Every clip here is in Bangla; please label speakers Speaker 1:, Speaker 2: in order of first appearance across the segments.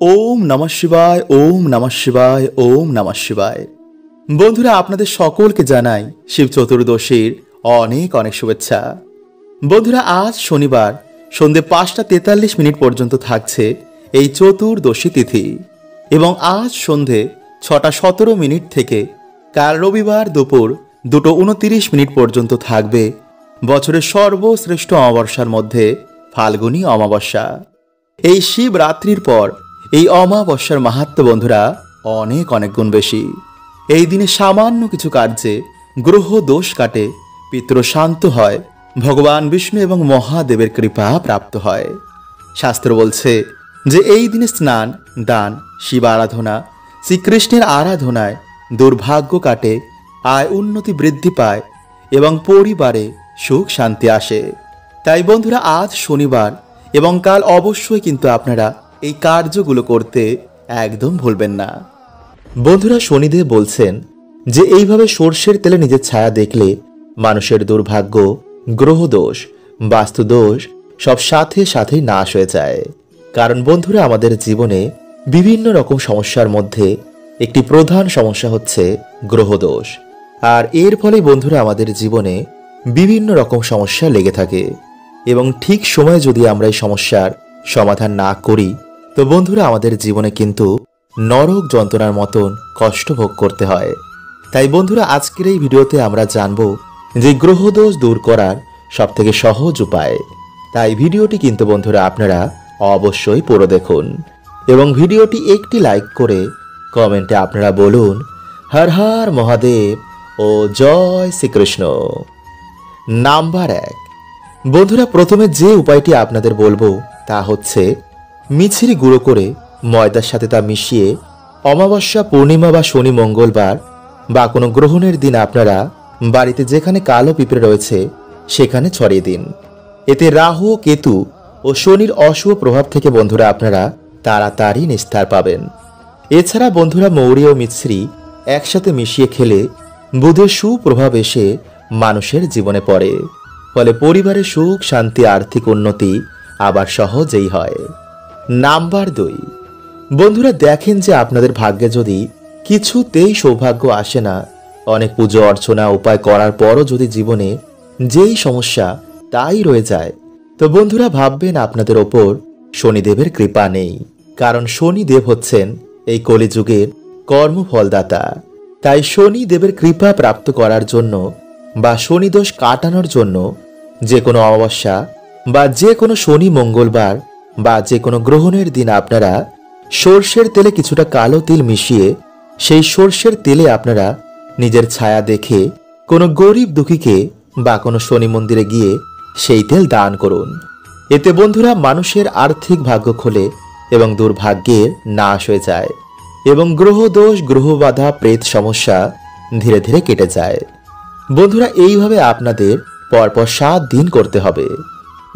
Speaker 1: ওম নমঃ শিবায়, ওম নমঃ শিবায়, ওম নমঃ শিবায়। বন্ধুরা, আপনাদের সকলকে জানাই শিব চতুর্দশীর অনেক অনেক শুভেচ্ছা। বন্ধুরা, আজ শনিবার সন্ধে 5:43 পর্যন্ত থাকছে এই চতুর্দশী তিথি এবং আজ সন্ধে 6:17 থেকে কাল রবিবার দুপুর 2:29 পর্যন্ত থাকবে বছরের সর্বশ্রেষ্ঠ অমাবস্যার মধ্যে ফাল্গুনী অমাবস্যা। এই শিবরাত্রির পর এই অমাবস্যার মাহাত্ম্য বন্ধুরা অনেক অনেক গুণ বেশি। এই দিনে সামান্য কিছু কার্যে গ্রহ দোষ কাটে, পিতৃ শান্ত হয়, ভগবান বিষ্ণু এবং মহাদেবের কৃপা প্রাপ্ত হয়। শাস্ত্র বলছে যে এই দিনে স্নান, দান, শিব আরাধনা, শ্রীকৃষ্ণের আরাধনায় দুর্ভাগ্য কাটে, আয় উন্নতি বৃদ্ধি পায় এবং পরিবারে সুখ শান্তি আসে। তাই বন্ধুরা, আজ শনিবার এবং কাল অবশ্যই কিন্তু আপনারা এই কার্যগুলো করতে একদম ভুলবেন না। বন্ধুরা, শনিদেব বলছেন যে এইভাবে সর্ষের তেলে নিজের ছায়া দেখলে মানুষের দুর্ভাগ্য, গ্রহদোষ, বাস্তুদোষ সব সাথে সাথেই নাশ হয়ে যায়। কারণ বন্ধুরা, আমাদের জীবনে বিভিন্ন রকম সমস্যার মধ্যে একটি প্রধান সমস্যা হচ্ছে গ্রহদোষ। আর এর ফলে বন্ধুরা আমাদের জীবনে বিভিন্ন রকম সমস্যা লেগে থাকে এবং ঠিক সময়ে যদি আমরা এই সমস্যার সমাধান না করি তো বন্ধুরা আমাদের জীবনে কিন্তু নরক যন্ত্রণার মতন কষ্ট ভোগ করতে হয়। তাই বন্ধুরা, আজকের এই ভিডিওতে আমরা জানব যে গ্রহদোষ দূর করার সবথেকে সহজ উপায়। তাই ভিডিওটি কিন্তু বন্ধুরা আপনারা অবশ্যই পুরো দেখুন এবং ভিডিওটি একটি লাইক করে কমেন্টে আপনারা বলুন হর হর মহাদেব ও জয় শ্রীকৃষ্ণ। নাম্বার 1, বন্ধুরা প্রথমে যে উপায়টি আপনাদের বলবো তা হচ্ছে মিছরি গুঁড়ো করে ময়দার সাথে তা মিশিয়ে অমাবস্যা, পূর্ণিমা বা শনি, মঙ্গলবার বা কোনো গ্রহণের দিন আপনারা বাড়িতে যেখানে কালো পিঁপড়ে রয়েছে সেখানে ছড়িয়ে দিন। এতে রাহু, কেতু ও শনির অশুভ প্রভাব থেকে বন্ধুরা আপনারা তাড়াতাড়ি নিস্তার পাবেন। এছাড়া বন্ধুরা মৌরি ও মিছরি একসাথে মিশিয়ে খেলে বুধের সুপ্রভাব এসে মানুষের জীবনে পড়ে, ফলে পরিবারের সুখ শান্তি, আর্থিক উন্নতি আবার সহজেই হয়। নাম্বার 2, বন্ধুরা দেখেন যে আপনাদের ভাগ্যে যদি কিছুতেই সৌভাগ্য আসে না, অনেক পুজো অর্চনা উপায় করার পরও যদি জীবনে যেই সমস্যা তাই রয়ে যায়, তো বন্ধুরা ভাববেন আপনাদের ওপর শনিদেবের কৃপা নেই। কারণ শনিদেব হচ্ছেন এই কলিযুগের কর্মফলদাতা। তাই শনিদেবের কৃপা প্রাপ্ত করার জন্য বা শনিদোষ কাটানোর জন্য যে কোনো অমাবস্যা বা যে কোনো শনি, মঙ্গলবার বা যে কোনো গ্রহণের দিন আপনারা সর্ষের তেলে কিছুটা কালো তিল মিশিয়ে সেই সর্ষের তেলে আপনারা নিজের ছায়া দেখে কোনো গরিব দুঃখীকে বা কোনো শনি মন্দিরে গিয়ে সেই তেল দান করুন। এতে বন্ধুরা মানুষের আর্থিক ভাগ্য খোলে এবং দুর্ভাগ্যের নাশ হয়ে যায় এবং গ্রহদোষ, গ্রহবাধা, প্রেত সমস্যা ধীরে ধীরে কেটে যায়। বন্ধুরা এইভাবে আপনাদের পরপর 7 দিন করতে হবে।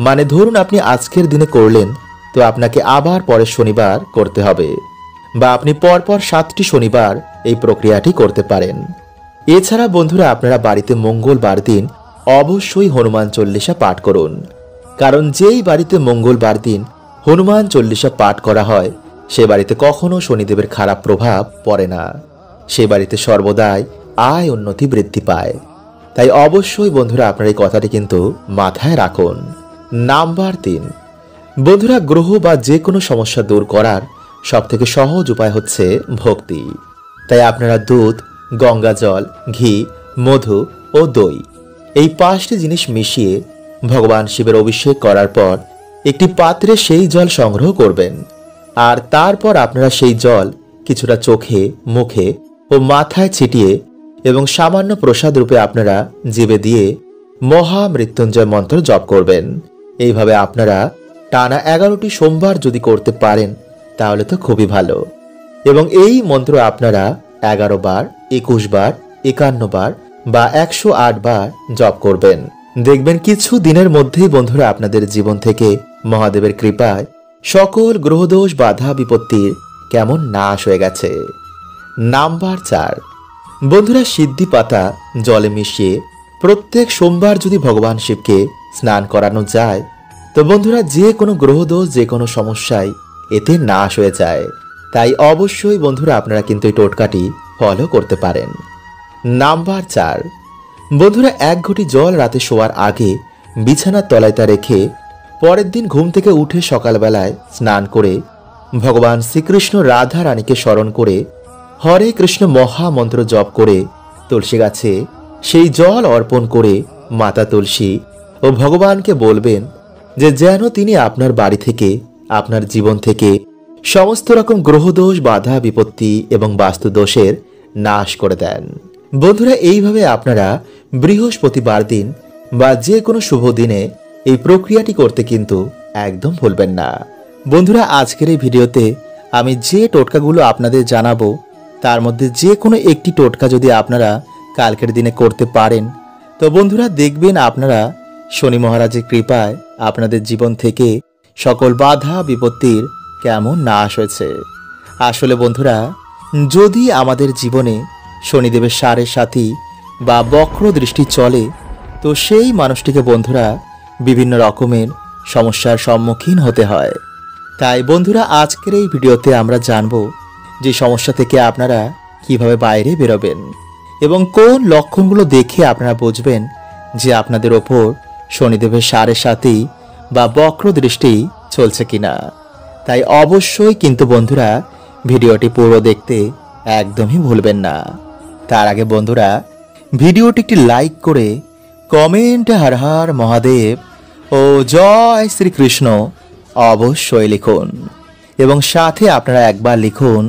Speaker 1: মানে ধরুন আপনি আজকের দিনে করলেন, তো আপনাকে আবার পরের শনিবার করতে হবে, বা আপনি পরপর 7টি শনিবার এই প্রক্রিয়াটি করতে পারেন। এছাড়া বন্ধুরা আপনারা বাড়িতে মঙ্গলবার দিন অবশ্যই হনুমান চল্লিশা পাঠ করুন। কারণ যেই বাড়িতে মঙ্গলবার দিন হনুমান চল্লিশা পাঠ করা হয় সে বাড়িতে কখনো শনিদেবের খারাপ প্রভাব পড়ে না, সে বাড়িতে সর্বদাই আয় উন্নতি বৃদ্ধি পায়। তাই অবশ্যই বন্ধুরা আপনার এই কথাটি কিন্তু মাথায় রাখুন। নাম্বার 3, বন্ধুরা গ্রহ বা যে কোনো সমস্যা দূর করার সবথেকে সহজ উপায় হচ্ছে ভক্তি। তাই আপনারা দুধ, গঙ্গা জল, ঘি, মধু ও দই এই 5টি জিনিস মিশিয়ে ভগবান শিবের অভিষেক করার পর একটি পাত্রে সেই জল সংগ্রহ করবেন। আর তারপর আপনারা সেই জল কিছুটা চোখে, মুখে ও মাথায় ছিটিয়ে এবং সামান্য প্রসাদ রূপে আপনারা জিভে দিয়ে মহামৃত্যুঞ্জয় মন্ত্র জপ করবেন। এইভাবে আপনারা টানা 11টি সোমবার যদি করতে পারেন তাহলে তো খুবই ভালো। এবং এই মন্ত্র আপনারা 11 বার, 21 বার, 51 বার বা 108 বার জপ করবেন। দেখবেন কিছু দিনের মধ্যেই বন্ধুরা আপনাদের জীবন থেকে মহাদেবের কৃপায় সকল গ্রহদোষ, বাধা, বিপত্তির কেমন নাশ হয়ে গেছে। নাম্বার 4, বন্ধুরা সিদ্ধি পাতা জলে মিশিয়ে প্রত্যেক সোমবার যদি ভগবান শিবকে স্নান করানো যায় তো বন্ধুরা যে কোনো গ্রহদোষ, যে কোনো সমস্যায় এতে নাশ হয়ে যায়। তাই অবশ্যই বন্ধুরা আপনারা কিন্তু এই টোটকাটি ফলো করতে পারেন। নাম্বার 4, বন্ধুরা 1 ঘটি জল রাতে শোয়ার আগে বিছানার তলায় তা রেখে পরের দিন ঘুম থেকে উঠে সকালবেলায় স্নান করে ভগবান শ্রীকৃষ্ণ রাধা রানীকে স্মরণ করে হরে কৃষ্ণ মহামন্ত্র জপ করে তুলসী গাছে সেই জল অর্পণ করে মাতা তুলসী ও ভগবানকে বলবেন যে যেন তিনি আপনার বাড়ি থেকে, আপনার জীবন থেকে সমস্ত রকম গ্রহদোষ, বাধা, বিপত্তি এবং বাস্তুদোষের নাশ করে দেন। বন্ধুরা এইভাবে আপনারা বৃহস্পতিবার দিন বা যে কোনো শুভ দিনে এই প্রক্রিয়াটি করতে কিন্তু একদম ভুলবেন না। বন্ধুরা আজকের এই ভিডিওতে আমি যে টোটকাগুলো আপনাদের জানাবো তার মধ্যে যে কোনো একটি টোটকা যদি আপনারা কালকের দিনে করতে পারেন তো বন্ধুরা দেখবেন আপনারা শনি মহারাজের কৃপায় আপনাদের জীবন থেকে সকল বাধা বিপত্তির কেমন নাশ হয়েছে। আসলে বন্ধুরা যদি আমাদের জীবনে শনিদেবের সাড়ে সাথী বা বক্র দৃষ্টি চলে তো সেই মানুষটিকে বন্ধুরা বিভিন্ন রকমের সমস্যার সম্মুখীন হতে হয়। তাই বন্ধুরা আজকের এই ভিডিওতে আমরা জানব যে সমস্যা থেকে আপনারা কিভাবে বাইরে বেরোবেন এবং কোন লক্ষণগুলো দেখে আপনারা বুঝবেন যে আপনাদের ওপর শনিদেবের সাড়ে সাথী বা বক্র দৃষ্টি চলছে কিনা। তাই অবশ্যই কিন্তু বন্ধুরা ভিডিওটি পুরো দেখতে একদমই ভুলবেন না। তার আগে বন্ধুরা ভিডিওটি একটি লাইক করে কমেন্টে হর হর মহাদেব ও জয় শ্রীকৃষ্ণ অবশ্যই লিখুন এবং সাথে আপনারা একবার লিখুন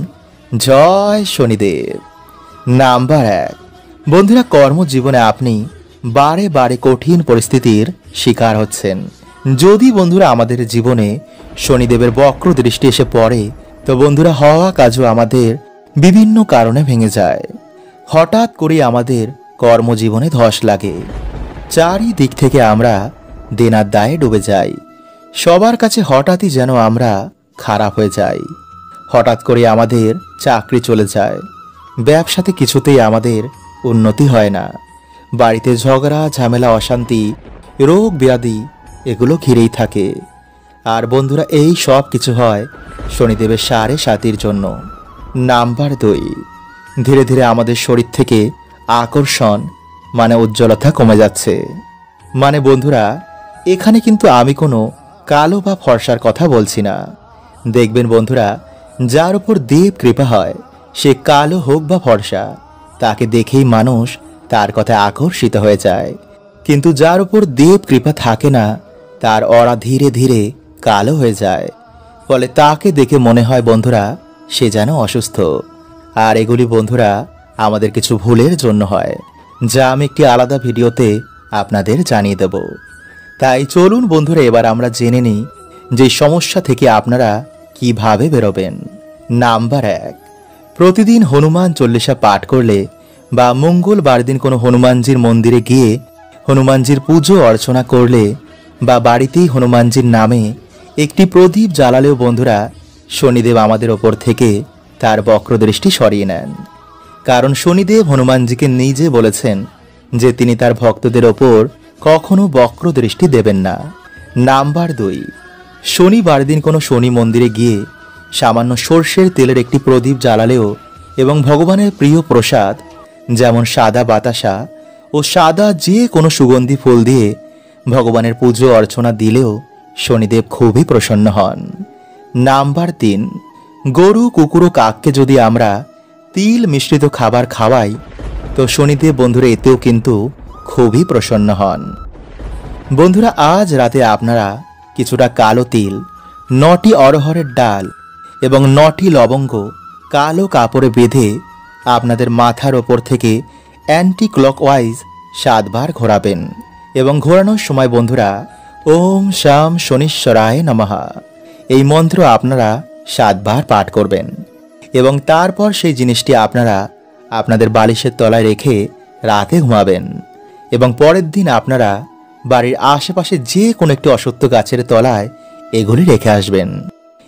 Speaker 1: জয় শনিদেব। নাম্বার 1, বন্ধুরা কর্মজীবনে আপনি বারে বারে কঠিন পরিস্থিতির শিকার হচ্ছেন। যদি বন্ধুরা আমাদের জীবনে শনিদেবের বক্র দৃষ্টি এসে পড়ে তো বন্ধুরা হওয়া কাজও আমাদের বিভিন্ন কারণে ভেঙে যায়। হঠাৎ করে আমাদের কর্মজীবনে ধস লাগে, চারিদিক থেকে আমরা দেনার দায়ে ডুবে যাই, সবার কাছে হঠাৎই যেন আমরা খারাপ হয়ে যাই, হঠাৎ করে আমাদের চাকরি চলে যায়, ব্যবসাতে কিছুতেই আমাদের উন্নতি হয় না, বাড়িতে ঝগড়া ঝামেলা অশান্তি রোগ ব্যাধি এগুলো ঘিরেই থাকে। আর বন্ধুরা এই সব কিছু হয় শনিদেবের সাড়ে সাতির জন্য। নাম্বার 2, ধীরে ধীরে আমাদের শরীর থেকে আকর্ষণ মানে উজ্জ্বলতা কমে যাচ্ছে। মানে বন্ধুরা এখানে কিন্তু আমি কোনো কালো বা ফর্সার কথা বলছি না। দেখবেন বন্ধুরা যার উপর দেব কৃপা হয় সে কালো হোক বা ফর্সা তাকে দেখেই মানুষ তার কথায় আকর্ষিত হয়ে যায়, কিন্তু যার উপর দেব কৃপা থাকে না তার অরা ধীরে ধীরে কালো হয়ে যায়, ফলে তাকে দেখে মনে হয় বন্ধুরা সে যেন অসুস্থ। আর এগুলি বন্ধুরা আমাদের কিছু ভুলের জন্য হয়, যা আমি একটি আলাদা ভিডিওতে আপনাদের জানিয়ে দেব। তাই চলুন বন্ধুরা এবার আমরা জেনে নিই যে সমস্যা থেকে আপনারা কিভাবে বেরোবেন। নাম্বার 1, প্রতিদিন হনুমান চল্লিশা পাঠ করলে বা মঙ্গলবার দিন কোনো হনুমানজির মন্দিরে গিয়ে হনুমানজির পুজো অর্চনা করলে বা বাড়িতেই হনুমানজির নামে একটি প্রদীপ জ্বালালেও বন্ধুরা শনিদেব আমাদের ওপর থেকে তার বক্রদৃষ্টি সরিয়ে নেন। কারণ শনিদেব হনুমানজিকে নিজে বলেছেন যে তিনি তার ভক্তদের ওপর কখনো বক্রদৃষ্টি দেবেন না। নাম্বার 2, শনিবার দিন কোনো শনি মন্দিরে গিয়ে সামান্য সর্ষের তেলের একটি প্রদীপ জ্বালালেও এবং ভগবানের প্রিয় প্রসাদ যেমন সাদা বাতাসা ও সাদা যে কোনো সুগন্ধি ফুল দিয়ে ভগবানের পুজো অর্চনা দিলেও শনিদেব খুবই প্রসন্ন হন। নাম্বার 3, গরু কুকুর ও কাককে যদি আমরা তিল মিশ্রিত খাবার খাওয়াই তো শনিদেব বন্ধুরা এতেও কিন্তু খুবই প্রসন্ন হন। বন্ধুরা আজ রাতে আপনারা কিছুটা কালো তিল, 9টি অরহরের ডাল এবং 9টি লবঙ্গ কালো কাপড়ে বেঁধে আপনাদের মাথার ওপর থেকে অ্যান্টি ক্লকওয়াইজ 7 বার ঘোরাবেন এবং ঘোরানোর সময় বন্ধুরা ওম শাম শনিশ্বরায় নমঃ এই মন্ত্র আপনারা 7 বার পাঠ করবেন এবং তারপর সেই জিনিসটি আপনারা আপনাদের বালিশের তলায় রেখে রাতে ঘুমাবেন এবং পরের দিন আপনারা বাড়ির আশেপাশে যে কোনো একটি অশ্বত্থ গাছের তলায় এগুলি রেখে আসবেন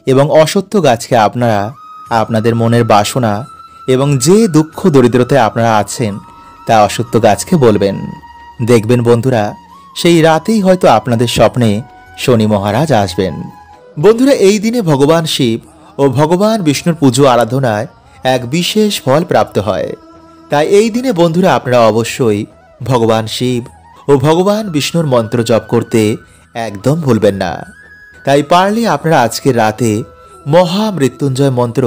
Speaker 1: এবং অশ্বত্থ গাছকে আপনারা আপনাদের মনের বাসনা এবং যে দুঃখ দরিদ্রতায় আপনারা আছেন তা অশ্বত্থ গাছকে বলবেন। দেখবেন বন্ধুরা সেই রাতেই হয়তো আপনাদের স্বপ্নে শনি মহারাজ আসবেন বন্ধুরা, এই দিনে ভগবান শিব ও ভগবান বিষ্ণুর পুজো আরাধনায় এক বিশেষ ফল প্রাপ্ত হয়। তাই এই দিনে বন্ধুরা আপনারা অবশ্যই ভগবান শিব ও ভগবান বিষ্ণুর মন্ত্র জপ করতে একদম ভুলবেন না। তাই পারলে আপনারা আজকের রাতে মহামৃত্যুঞ্জয় মন্ত্র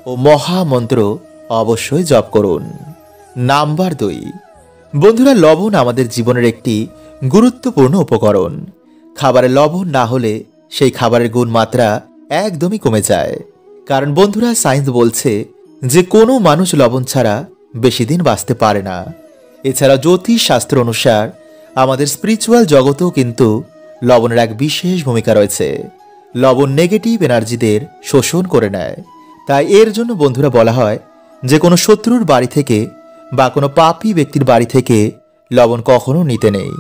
Speaker 1: ও মহামন্ত্র অবশ্যই জপ করুন। নাম্বার 2, বন্ধুরা, লবণ আমাদের জীবনের একটি গুরুত্বপূর্ণ উপকরণ। খাবারে লবণ না হলে সেই খাবারের গুণমাত্রা একদমই কমে যায়। কারণ বন্ধুরা, সায়েন্স বলছে যে কোনো মানুষ লবণ ছাড়া বেশি দিন বাঁচতে পারে না। এছাড়া জ্যোতিষ শাস্ত্র অনুসার আমাদের স্পিরিচুয়াল জগতেও কিন্তু লবণের এক বিশেষ ভূমিকা রয়েছে। লবণ নেগেটিভ এনার্জিদের শোষণ করে নেয়। তাই এর জন্য বন্ধুরা বলা হয় যে কোনো শত্রুর বাড়ি থেকে বা কোনো পাপী ব্যক্তির বাড়ি থেকে লবণ কখনো নিতে নেই।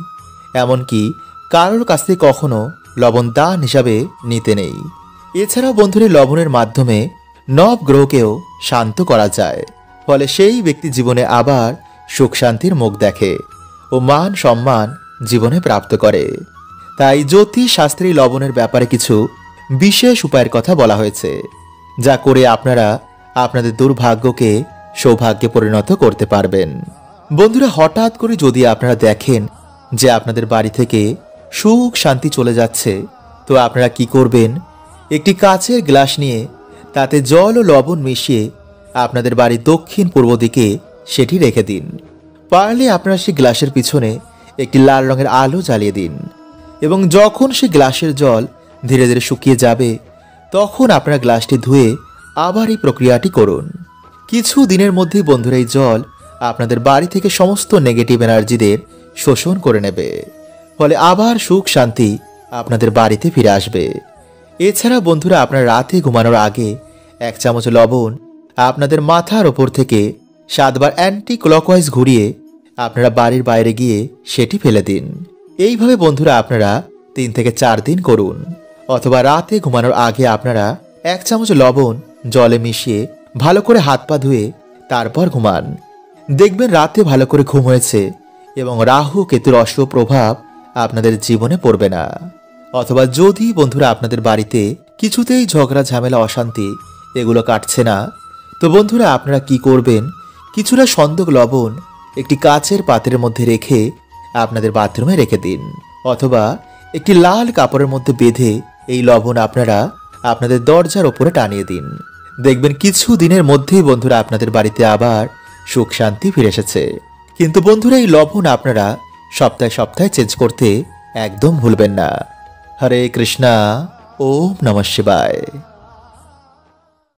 Speaker 1: এমনকি কারোর কাছ থেকে কখনো লবণ দান হিসাবে নিতে নেই। এছাড়াও বন্ধুরা, লবণের মাধ্যমে নবগ্রহকেও শান্ত করা যায়। ফলে সেই ব্যক্তি জীবনে আবার সুখ শান্তির মুখ দেখে ও মান সম্মান জীবনে প্রাপ্ত করে। তাই জ্যোতিষ শাস্ত্রী লবণের ব্যাপারে কিছু বিশেষ উপায়ের কথা বলা হয়েছে, যা করে আপনারা আপনাদের দুর্ভাগ্যকে সৌভাগ্যে পরিণত করতে পারবেন। বন্ধুরা, হঠাৎ করে যদি আপনারা দেখেন যে আপনাদের বাড়ি থেকে সুখ শান্তি চলে যাচ্ছে, তো আপনারা কি করবেন? একটি কাচের গ্লাস নিয়ে তাতে জল ও লবণ মিশিয়ে আপনাদের বাড়ির দক্ষিণ পূর্ব দিকে সেটি রেখে দিন। পারলে আপনারা সেই গ্লাসের পিছনে একটি লাল রঙের আলো জ্বালিয়ে দিন এবং যখন সেই গ্লাসের জল ধীরে ধীরে শুকিয়ে যাবে, তখন আপনারা গ্লাসটি ধুয়ে আবার এই প্রক্রিয়াটি করুন। কিছু দিনের মধ্যেই বন্ধুরা, এই জল আপনাদের বাড়ি থেকে সমস্ত নেগেটিভ এনার্জিদের শোষণ করে নেবে। ফলে আবার সুখ শান্তি আপনাদের বাড়িতে ফিরে আসবে। এছাড়া বন্ধুরা, আপনারা রাতে ঘুমানোর আগে 1 চামচ লবণ আপনাদের মাথার ওপর থেকে 7 বার অ্যান্টি ক্লকওয়াইজ ঘুরিয়ে আপনারা বাড়ির বাইরে গিয়ে সেটি ফেলে দিন। এইভাবে বন্ধুরা আপনারা 3 থেকে 4 দিন করুন। অথবা রাতে ঘুমানোর আগে আপনারা 1 চামচ লবণ জলে মিশিয়ে ভালো করে হাত পা ধুয়ে তারপর ঘুমান। দেখবেন রাতে ভালো করে ঘুম হয়েছে এবং রাহু কেতুর অশুভ প্রভাব আপনাদের জীবনে পড়বে না। অথবা যদি বন্ধুরা আপনাদের বাড়িতে কিছুতেই ঝগড়া ঝামেলা অশান্তি এগুলো কাটছে না, তো বন্ধুরা আপনারা কি করবেন? কিছুটা সন্দক লবণ একটি কাচের পাত্রের মধ্যে রেখে আপনাদের বাথরুমে রেখে দিন। অথবা একটি লাল কাপড়ের মধ্যে বেঁধে এই লবণ আপনারা আপনাদের দরজার ওপরে টানিয়ে দিন। দেখবেন কিছু দিনের মধ্যেই বন্ধুরা আপনাদের বাড়িতে আবার সুখ শান্তি ফিরে এসেছে। কিন্তু বন্ধুরা, এই লবণ আপনারা সপ্তাহে সপ্তাহে চেঞ্জ করতে একদম ভুলবেন না। হরে কৃষ্ণা, ওম নমঃ শিবায়।